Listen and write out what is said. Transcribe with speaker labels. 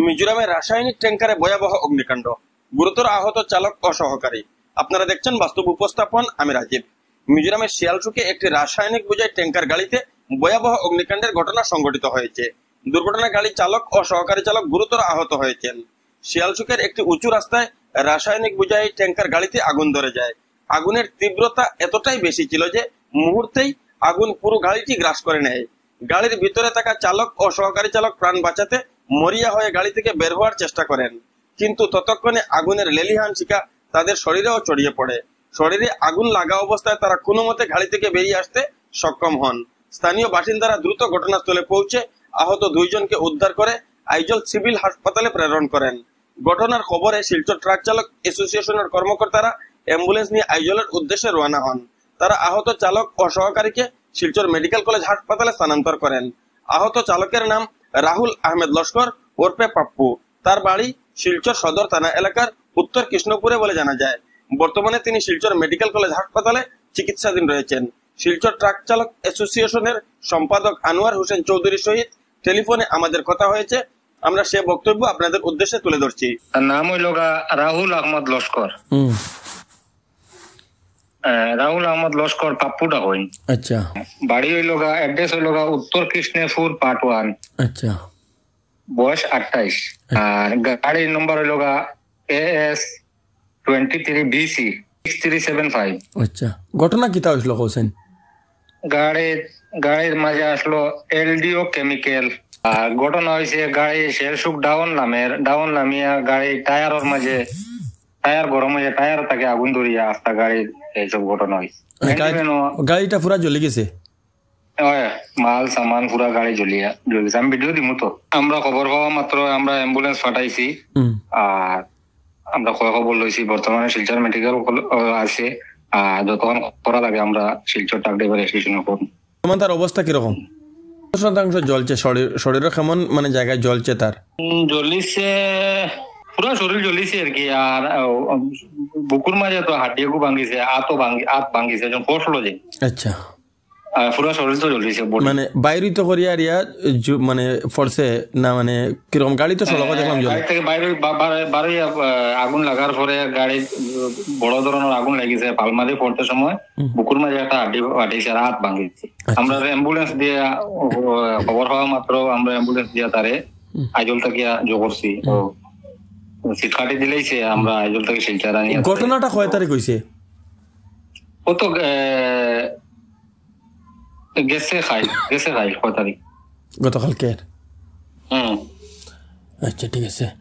Speaker 1: মিজোরামে রাসায়নিক ট্যাঙ্কারে ভয়াবহ অগ্নিকাণ্ড, গুরুতর আহত চালক ও সহকারী। আপনারা দেখছেন বাস্তব উপস্থাপন, আমি রাজীব। মিজোরামের শিয়ালচুকে একটি রাসায়নিক বোঝাই ট্যাঙ্কার গাড়িতে ভয়াবহ অগ্নিকাণ্ডের ঘটনা সংঘটিত হয়েছে। দুর্ঘটনায় গাড়ি চালক ও সহকারী চালক গুরুতর আহত হয়েছেন। শিয়ালচুকের একটি উঁচু রাস্তায় রাসায়নিক বোঝাই ট্যাঙ্কার গাড়িতে আগুন ধরে যায়। আগুনের তীব্রতা এতটাই বেশি ছিল যে মুহূর্তেই আগুন পুরো গাড়িটি গ্রাস করে নেয়। গাড়ির ভিতরে থাকা চালক ও সহকারী চালক প্রাণ বাঁচাতে মরিয়া হয়ে গাড়ি থেকে বের হওয়ার চেষ্টা করেন, কিন্তু ততক্ষণে আগুনের লেলিহান শিখা তাদের শরীরেও ছড়িয়ে পড়ে। শরীরে আগুন লাগা অবস্থায় তারা কোনো মতে গাড়ি থেকে বেরিয়ে আসতে সক্ষম হন। স্থানীয় বাসিন্দারা দ্রুত ঘটনাস্থলে পৌঁছে আহত দুইজনকে উদ্ধার করে আইজল সিভিল হাসপাতালে প্রেরণ করেন। ঘটনার খবরে শিলচর ট্রাক চালক অ্যাসোসিয়েশনের কর্মকর্তারা অ্যাম্বুলেন্স নিয়ে আইজলের উদ্দেশ্যে রওনা হন। তারা আহত চালক ও সহকারীকে শিলচর মেডিকেল কলেজ হাসপাতালে স্থানান্তর করেন। আহত চালকের নাম রাহুল আহমেদ লস্কর ওরফে পাপ্পু। তার বাড়ি শিলচর সদর থানা এলাকার উত্তর কৃষ্ণপুরে বলে জানা যায়। বর্তমানে তিনি শিলচর মেডিকেল কলেজ হাসপাতালে চিকিৎসাধীন রয়েছেন। শিলচর ট্রাক চালক অ্যাসোসিয়েশনের সম্পাদক আনোয়ার হোসেন চৌধুরীর সহিত টেলিফোনে আমাদের কথা হয়েছে, আমরা সে বক্তব্য আপনাদের উদ্দেশ্যে তুলে ধরছি।
Speaker 2: নাম হইল রাহুল আহমদ লস্কর। রাহুল আহমদ লস্কর পাপ্পুটা হইন।
Speaker 3: আচ্ছা।
Speaker 2: বাড়ি হইল অ্যাড্রেস হইল উত্তর কৃষ্ণপুর পার্ট 1।
Speaker 3: আচ্ছা।
Speaker 2: বয়স 28। আর গাড়ির নম্বর হইল AS 23BC 6375।
Speaker 3: আচ্ছা, ঘটনা কিতা হইছিল হোসেন?
Speaker 2: গাড়ির মাঝে আসলো LDO কেমিক্যাল। আর ঘটনা হয়েছে গাড়ি শেরসুক ডাউন নামিয়া গাড়ি টায়ার গরম হয়ে টায়ার তাকে আগুন ধরিয়া আস্তা গাড়ির এইসব ঘটনা হয়েছে।
Speaker 3: গাড়িটা পুরা জ্বলে গেছে,
Speaker 2: মাল সামান পুরা গাড়ি জ্বলিয়েছে। আমি ভিডিও দিমু তো। আমরা খবর পাওয়া মাত্র আমরা অ্যাম্বুলেন্স পাঠাইছি। আর আমরা খবর লইছি, বর্তমানে শিলচর মেডিকেল আছে। আর যতক্ষণ করা লাগে আমরা শিলচর ট্রাক ড্রাইভার স্টেশনে করব।
Speaker 3: তার অবস্থা কিরকম? শতাংশ জ্বলছে শরীরের কেমন মানে জায়গায় জ্বলছে? তার
Speaker 2: জ্বলিছে পুরা শরীর জ্বলিছে আর কি। আর বুকুর মাঝে তো হাড্ডিও ভাঙ্গিছে, আত ভাঙ্গিছে যখন পড়লো যে। আচ্ছা। পুরা শরীর তো জ্বলিছে মানে
Speaker 3: বাইরে তো করিয়া রিয়া মানে ফরছে না, মানে কিরকম গাড়ি তো সড়ক দেখলাম
Speaker 2: গাড়ি থেকে বাইরে আগুন লাগার পরে গাড়ি বড় ধরনের আগুন লাগিয়েছে। পালমারি পড়তে সময় বুকুর মাঝে একটা হাড্ডি ফাটিয়েছে আর হাত ভাঙ্গিছে। আমরা অ্যাম্বুলেন্স দিয়ে খবর হওয়া মাত্র আমরা অ্যাম্বুলেন্স দিয়ে তারে আইজল থেকে জো করছি। সিট কাটি দিলেইছে, আমরা আইজল থেকে শিলচর আনি।
Speaker 3: ঘটনাটা কয় তারিখ হইছে?
Speaker 2: ও তো গেছে খাই 6 তারিখ, গতকালকে।
Speaker 3: আচ্ছা, ঠিক আছে।